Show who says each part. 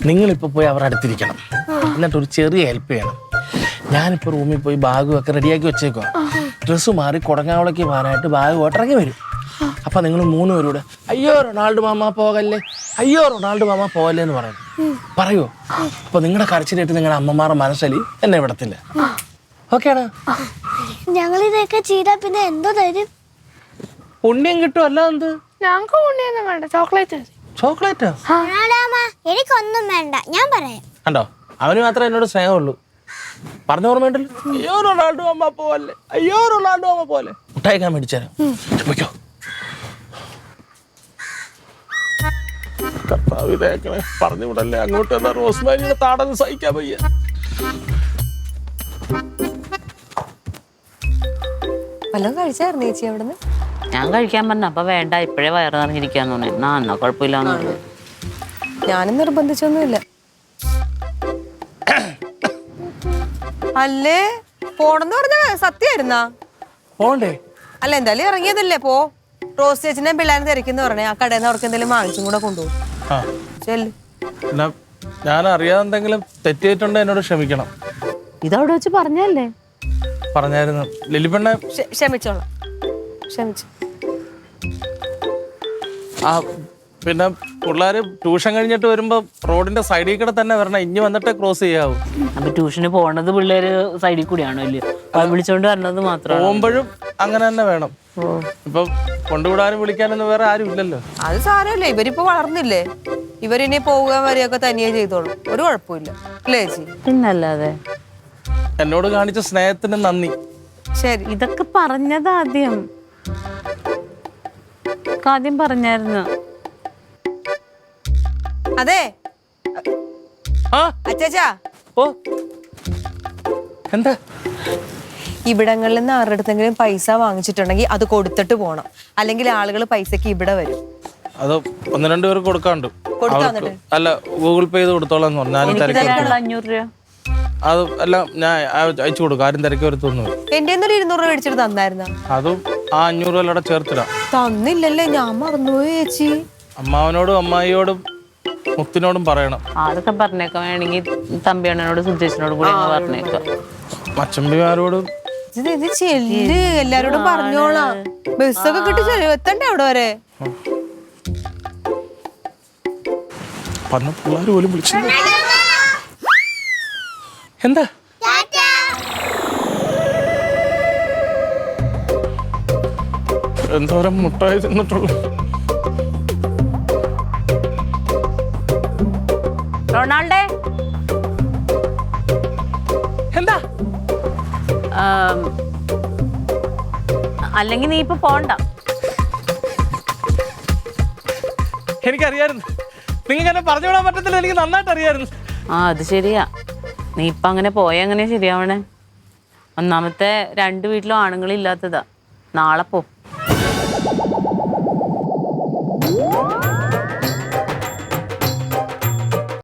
Speaker 1: നിങ്ങളിപ്പോൾ പോയി അവരുടെ അടുത്തിരിക്കണം. എന്നിട്ട് ഒരു ചെറിയ ഹെൽപ്പ് ചെയ്യണം. ഞാനിപ്പോൾ റൂമിൽ പോയി ബാഗും ഒക്കെ റെഡിയാക്കി വെച്ചേക്കുക. ഡ്രസ്സ് മാറി കുടങ്ങാവളയ്ക്ക് പോകാനായിട്ട് ബാഗ് ഇറങ്ങി വരും. അപ്പം നിങ്ങൾ 3 പേരൂടെ അയ്യോ റൊണാൾഡോ മാമ പോകല്ലേ, അയ്യോ റൊണാൾഡോ മാമ പോകല്ലേ എന്ന് പറയുമോ? അപ്പോൾ നിങ്ങളുടെ കരച്ചിലായിട്ട് നിങ്ങളുടെ അമ്മമാരുടെ മനസ്സലി എന്നെ വിടത്തില്ല. ഓക്കെയാണ്?
Speaker 2: ഞങ്ങളിതൊക്കെ ചെയ്താൽ പിന്നെ എന്തോ തരും?
Speaker 1: പുണ്യം കിട്ടും. അല്ല എന്ത്?
Speaker 3: ഞങ്ങൾക്ക് പുണ്യൊന്നും വേണ്ട, ചോക്ലേറ്റ്.
Speaker 1: ചോക്ലേറ്റോ?
Speaker 2: എനിക്കൊന്നും വേണ്ട, ഞാൻ പറയാം.
Speaker 1: കണ്ടോ, അവന് മാത്രമേ എന്നോട് സ്നേഹമുള്ളൂ. പറഞ്ഞ ഓർമ്മയുണ്ടല്ലോ, അയ്യോ റൊണാൾഡോ അമ്മ പോവല്ലേ, അയ്യോ റൊണാൾഡോ അമ്മ പോലെ. മുട്ടായിക്കാൻ മേടിച്ചാലോ? വയ്ക്കോ. പറഞ്ഞു വിടല്ലേ അങ്ങോട്ട്. എന്നാ റോസ്മാരിയുടെ താടന്ന് സഹിക്കാൻ വയ്യ.
Speaker 4: വല്ലതും കഴിച്ചായിരുന്നു ചേച്ചി അവിടുന്ന്?
Speaker 5: ഞാൻ കഴിക്കാൻ പറഞ്ഞ അപ്പൊ വേണ്ട, ഇപ്പഴേ വയറ് നിറഞ്ഞിരിക്കാന്ന് തോന്നി. എന്നാ കുഴപ്പമില്ലാന്ന്.
Speaker 4: ഞാനും നിർബന്ധിച്ചൊന്നുമില്ല. അല്ലേ പോണെന്ന് പറഞ്ഞ സത്യമായിരുന്നാ?
Speaker 1: പോണ്ടേ?
Speaker 4: അല്ല എന്തായാലും ഇറങ്ങിയതല്ലേ, പോ. റോസ് ചേച്ചിനെ പിള്ളേരെ തിരക്കെന്ന് പറഞ്ഞേ, ആ കടയിൽ നിന്ന് അവർക്ക് എന്തെങ്കിലും വാങ്ങിച്ചും കൂടെ കൊണ്ടുപോകും.
Speaker 1: ഞാൻ അറിയാതെ എന്തെങ്കിലും തെറ്റിയിട്ടുണ്ടോ എന്നോട് ക്ഷമിക്കണം.
Speaker 5: ഇതവിടെ വെച്ച് പറഞ്ഞല്ലേ?
Speaker 1: പറഞ്ഞായിരുന്നു ലിലിപ്പെണ്ണ.
Speaker 4: ക്ഷമിച്ചോളാം, ക്ഷമിച്ചു.
Speaker 1: ആ പിന്നെ പിള്ളേര് ട്യൂഷൻ കഴിഞ്ഞിട്ട് വരുമ്പോ റോഡിന്റെ സൈഡിൽ കൂടെ തന്നെ വരണം, ഇനി വന്നിട്ടേ ക്രോസ് ചെയ്യാവൂ.
Speaker 5: അപ്പൊ ട്യൂഷന് പോണത് പിള്ളേര് സൈഡിൽ കൂടിയാണോ? ഇല്ലയോ, വിളിച്ചോണ്ട് വരണത് മാത്രം.
Speaker 1: പോകുമ്പോഴും അങ്ങനെ തന്നെ വേണം. ഇപ്പൊ കൊണ്ടുവിടാനും വിളിക്കാനൊന്നും വേറെ ആരും ഇല്ലല്ലോ.
Speaker 4: അത് സാരമല്ലേ, ഇവരിപ്പോ വളർന്നില്ലേ, ഇവരിനി പോവുക വരെയൊക്കെ തനിയെ ചെയ്തോളും, ഒരു കുഴപ്പമില്ല. അല്ലേ ചേച്ചി?
Speaker 5: പിന്നല്ലാതെ.
Speaker 1: എന്നോട് കാണിച്ച സ്നേഹത്തിന് നന്ദി.
Speaker 4: ശരി,
Speaker 5: ഇതൊക്കെ പറഞ്ഞത് ആദ്യം പറഞ്ഞായിരുന്നു.
Speaker 4: അതെ
Speaker 1: ആ
Speaker 4: അച്ചാച്ചാ,
Speaker 1: ഓ എന്താ?
Speaker 4: ഇവിടങ്ങളിൽ നിന്ന് ആരുടെ അടുത്തെങ്കിലും പൈസ വാങ്ങിച്ചിട്ടുണ്ടെങ്കിൽ അത് കൊടുത്തിട്ട് പോണം, അല്ലെങ്കിൽ ആളുകൾ പൈസക്ക് ഇവിടെ വരും.
Speaker 1: അത് 1-2 പേർക്ക് കൊടുക്കാണ്ട്. അല്ല, ഗൂഗിൾ പേ ചെയ്ത് കൊടുത്തോളാം എന്ന് പറഞ്ഞാലും
Speaker 5: 500 രൂപ
Speaker 1: അത് എല്ലാം ഞാൻ അയച്ചു കൊടുക്കും. ആരും തിരക്കി വരുത്തൊന്നും.
Speaker 4: എന്റെ 200 രൂപ മേടിച്ചിട്ട് തന്നായിരുന്ന?
Speaker 1: അതും ആ 500 രൂപ ചേർത്തിടാം.
Speaker 4: തന്നില്ലല്ലേ, ഞാൻ മറന്നുപോയി ചേച്ചി.
Speaker 1: അമ്മാവനോടും അമ്മായിയോടും മുത്തിനോടും പറയണം.
Speaker 5: അതൊക്കെ പറഞ്ഞേക്കാം. വേണമെങ്കിൽ തമ്പിയണ്ണനോട് സുജേഷിനോടും കൂടി പറഞ്ഞേക്കാം.
Speaker 1: മച്ചമ്പിമാരോടും
Speaker 4: ഇത് ചെല്ല്, എല്ലാരോടും പറഞ്ഞോളാം. ബസ്സൊക്കെ കിട്ടി എത്തണ്ടേ അവിടെ വരെ?
Speaker 1: പറഞ്ഞ പിള്ളേർ പോലും വിളിച്ചു. എന്താ എന്തോരം മുട്ടായി തിന്നിട്ടുള്ളു.
Speaker 5: റൊണാൾഡേ,
Speaker 1: എന്താ?
Speaker 5: അല്ലെങ്കിൽ നീ ഇപ്പൊ പോണ്ട.
Speaker 1: എനിക്കറിയായിരുന്നു നിങ്ങൾക്ക് എന്നെ പറഞ്ഞു വിടാൻ പറ്റത്തില്ല. എനിക്ക് നന്നായിട്ട് അറിയായിരുന്നു.
Speaker 5: ആ അത് ശരിയാ. നീ ഇപ്പൊ അങ്ങനെ പോയ എങ്ങനെ ശരിയാവണേ? ഒന്നാമത്തെ 2 വീട്ടിലും ആണുങ്ങളില്ലാത്തതാ. നാളെ പോ.